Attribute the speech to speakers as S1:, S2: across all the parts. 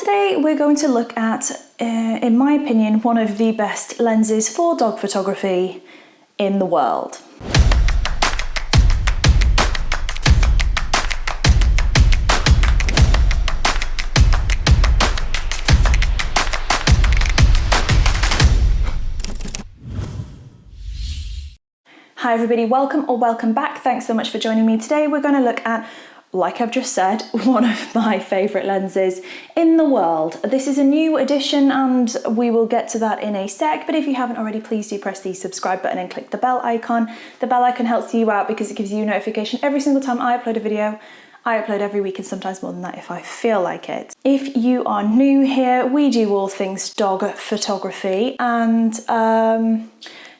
S1: Today we're going to look at, in my opinion, one of the best lenses for dog photography in the world. Hi everybody, welcome or welcome back. Thanks so much for joining me. Today we're going to look at, like I've just said, one of my favourite lenses in the world. This is a new edition and we will get to that in a sec, but if you haven't already, please do press the subscribe button and click the bell icon. The bell icon helps you out because it gives you a notification every single time I upload a video. I upload every week and sometimes more than that if I feel like it. If you are new here, we do all things dog photography and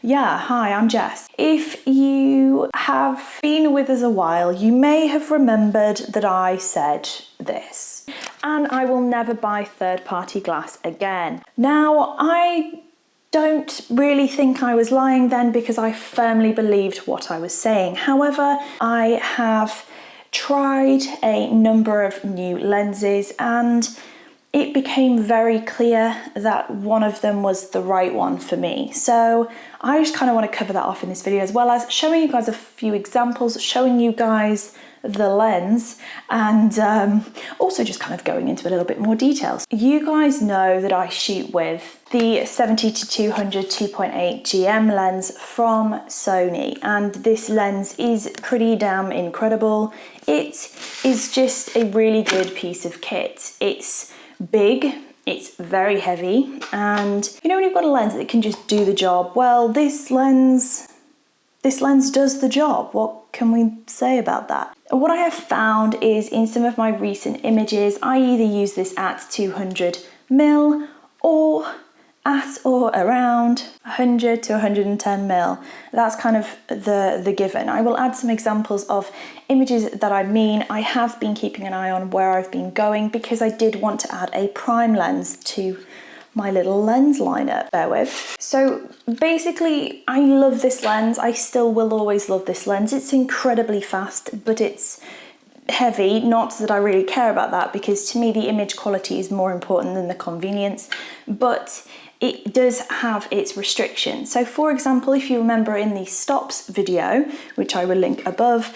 S1: yeah, hi, I'm Jess. If you have been with us a while, you may have remembered that I said this, and I will never buy third-party glass again. Now, I don't really think I was lying then because I firmly believed what I was saying. However, I have tried a number of new lenses and it became very clear that one of them was the right one for me. So I just kind of want to cover that off in this video, as well as showing you guys a few examples, showing you guys the lens, and also just kind of going into a little bit more details. You guys know that I shoot with the 70-200 2.8 GM lens from Sony, and this lens is pretty damn incredible. It is just a really good piece of kit. It's big, it's very heavy, and you know when you've got a lens that can just do the job, well, this lens does the job. What can we say about that? What I have found is in some of my recent images, I either use this at 200mm or at or around 100 to 110mm. That's kind of the given. I will add some examples of images that I mean. I have been keeping an eye on where I've been going because I did want to add a prime lens to my little lens lineup. Bear with. So basically, I love this lens. I still will always love this lens. It's incredibly fast, but it's heavy. Not that I really care about that because to me the image quality is more important than the convenience, but it does have its restrictions. So for example, if you remember in the stops video, which I will link above,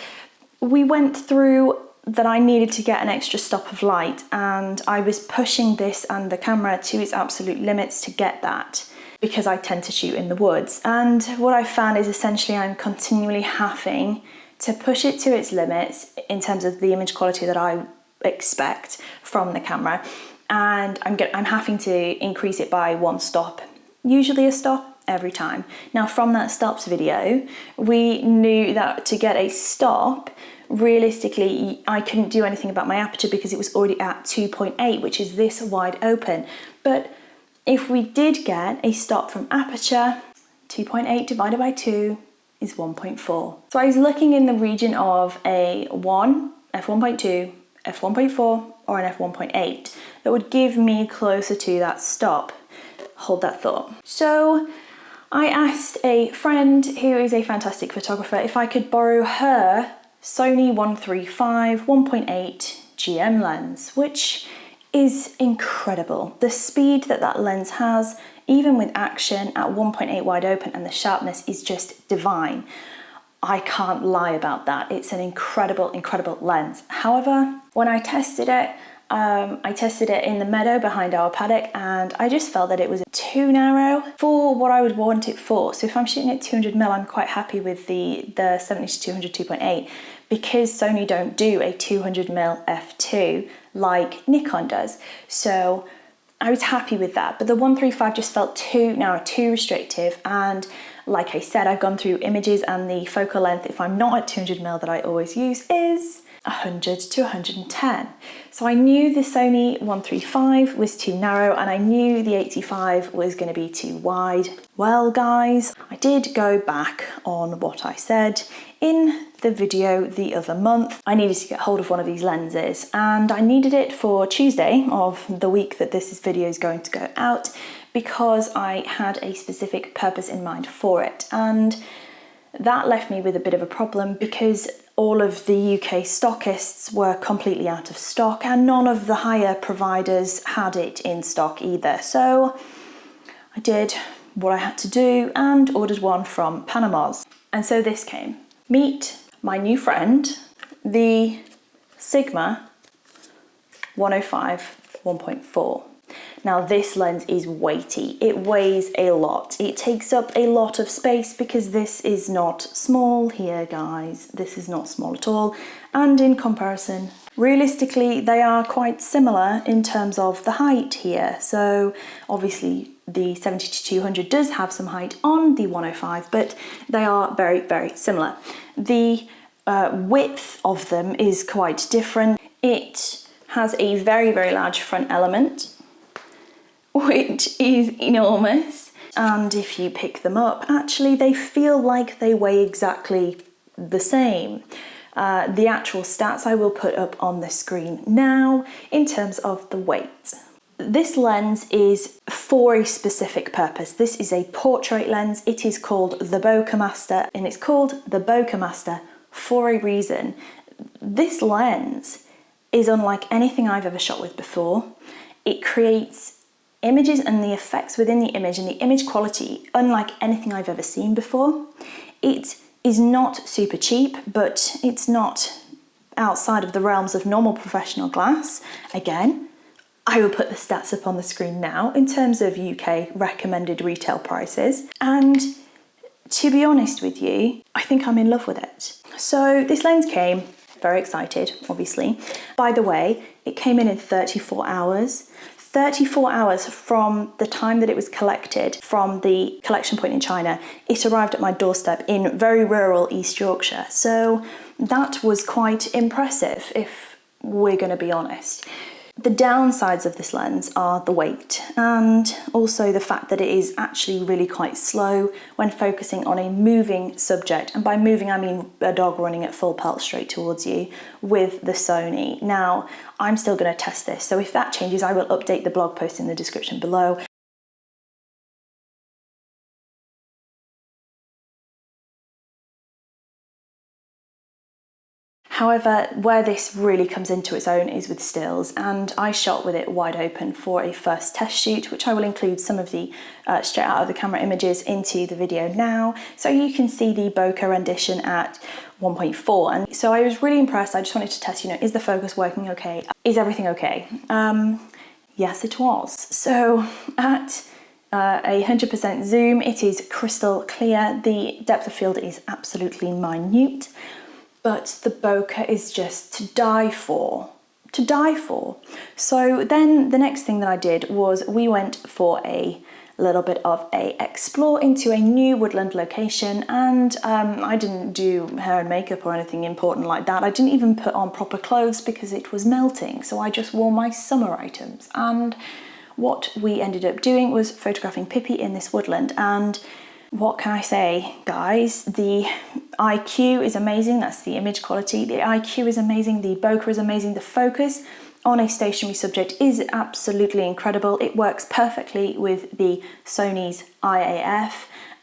S1: we went through that I needed to get an extra stop of light, and I was pushing this and the camera to its absolute limits to get that because I tend to shoot in the woods. And what I found is essentially I'm continually having to push it to its limits in terms of the image quality that I expect from the camera. And I'm having to increase it by one stop, usually a stop every time. Now from that stops video, we knew that to get a stop, realistically, I couldn't do anything about my aperture because it was already at 2.8, which is this wide open. But if we did get a stop from aperture, 2.8 divided by 2 is 1.4. So I was looking in the region of a 1, f1.2, f1.4, or an f1.8 that would give me closer to that stop. Hold that thought. So I asked a friend who is a fantastic photographer if I could borrow her Sony 135 1.8 GM lens, which is incredible. The speed that lens has, even with action at 1.8 wide open, and the sharpness is just divine. I can't lie about that. It's an incredible, incredible lens. However, when I tested it in the meadow behind our paddock, and I just felt that it was too narrow for what I would want it for. So if I'm shooting at 200mm, I'm quite happy with the 70-200 2.8 because Sony don't do a 200mm f2 like Nikon does. So I was happy with that, but the 135 just felt too narrow, too restrictive. And like I said, I've gone through images and the focal length, if I'm not at 200mm, that I always use is 100 to 110. So I knew the Sony 135 was too narrow and I knew the 85 was going to be too wide. Well guys, I did go back on what I said in the video the other month. I needed to get hold of one of these lenses and I needed it for Tuesday of the week that this video is going to go out because I had a specific purpose in mind for it, and that left me with a bit of a problem because all of the UK stockists were completely out of stock, and none of the higher providers had it in stock either. So I did what I had to do and ordered one from Panama's. And so this came. Meet my new friend, the Sigma 105 1.4. Now this lens is weighty, it weighs a lot, it takes up a lot of space because this is not small here guys, this is not small at all, and in comparison, realistically they are quite similar in terms of the height here. So obviously the 70-200 does have some height on the 105, but they are very, very similar. The width of them is quite different. It has a very, very large front element, which is enormous. And if you pick them up, actually they feel like they weigh exactly the same. The actual stats I will put up on the screen now in terms of the weight. This lens is for a specific purpose. This is a portrait lens. It is called the Bokeh Master, and it's called the Bokeh Master for a reason. This lens is unlike anything I've ever shot with before. It creates images and the effects within the image and the image quality unlike anything I've ever seen before. It is not super cheap, but it's not outside of the realms of normal professional glass. Again, I will put the stats up on the screen now in terms of UK recommended retail prices. And to be honest with you, I think I'm in love with it. So this lens came, very excited, obviously. By the way, it came in 34 hours. 34 hours from the time that it was collected from the collection point in China. It arrived at my doorstep in very rural East Yorkshire. So that was quite impressive, if we're going to be honest. The downsides of this lens are the weight and also the fact that it is actually really quite slow when focusing on a moving subject. And by moving, I mean a dog running at full pelt straight towards you with the Sony. Now, I'm still going to test this, so if that changes, I will update the blog post in the description below. However, where this really comes into its own is with stills, and I shot with it wide open for a first test shoot, which I will include some of the straight out of the camera images into the video now, so you can see the bokeh rendition at 1.4. And so I was really impressed. I just wanted to test, is the focus working okay? Is everything okay? Yes, it was. So at 100% zoom, it is crystal clear. The depth of field is absolutely minute. But the bokeh is just to die for, to die for. So then the next thing that I did was we went for a little bit of a explore into a new woodland location, and I didn't do hair and makeup or anything important like that. I didn't even put on proper clothes because it was melting, so I just wore my summer items. And what we ended up doing was photographing Pippi in this woodland, and what can I say, guys? The IQ is amazing, that's the image quality. The IQ is amazing, the bokeh is amazing, the focus on a stationary subject is absolutely incredible. It works perfectly with the Sony's IAF,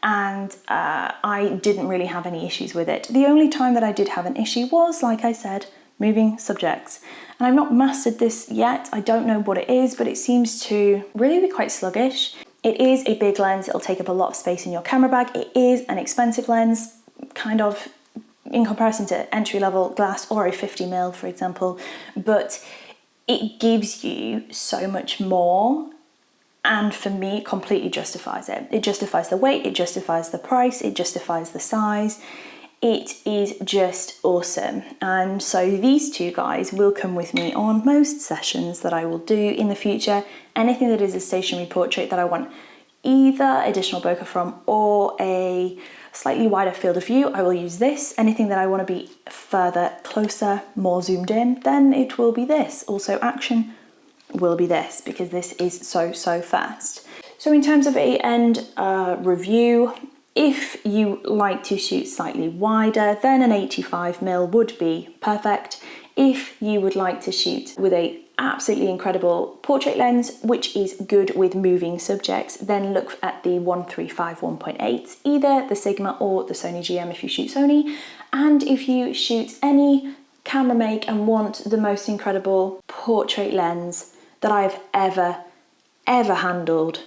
S1: and I didn't really have any issues with it. The only time that I did have an issue was, like I said, moving subjects. And I've not mastered this yet, I don't know what it is, but it seems to really be quite sluggish. It is a big lens, it'll take up a lot of space in your camera bag. It is an expensive lens, kind of in comparison to entry-level glass or a 50mm, for example, but it gives you so much more, and for me, it completely justifies it. It justifies the weight, it justifies the price, it justifies the size. It is just awesome. And so these two guys will come with me on most sessions that I will do in the future. Anything that is a stationary portrait that I want either additional bokeh from or a slightly wider field of view, I will use this. Anything that I want to be further, closer, more zoomed in, then it will be this. Also action will be this, because this is so fast. So in terms of a end review, if you like to shoot slightly wider, then an 85mm would be perfect. If you would like to shoot with a absolutely incredible portrait lens, which is good with moving subjects, then look at the 135 1.8, either the Sigma or the Sony GM if you shoot Sony. And if you shoot any camera make and want the most incredible portrait lens that I've ever handled,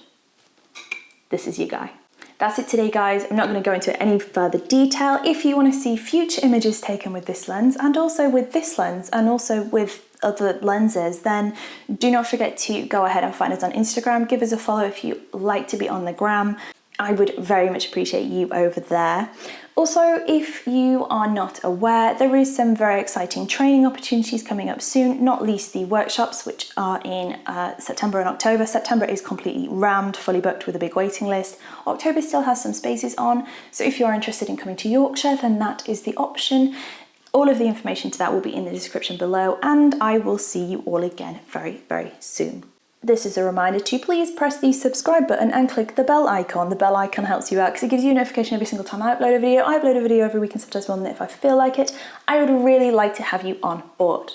S1: this is your guy. That's it today, guys. I'm not going to go into any further detail. If you want to see future images taken with this lens, and also with this lens, and also with other lenses, then do not forget to go ahead and find us on Instagram. Give us a follow if you like to be on the gram. I would very much appreciate you over there. Also, if you are not aware, there is some very exciting training opportunities coming up soon, not least the workshops, which are in September and October. September is completely rammed, fully booked with a big waiting list. October still has some spaces on, so if you are interested in coming to Yorkshire, then that is the option. All of the information to that will be in the description below, and I will see you all again very, very soon. This is a reminder to please press the subscribe button and click the bell icon. The bell icon helps you out because it gives you a notification every single time I upload a video. I upload a video every week and sometimes more than that if I feel like it. I would really like to have you on board.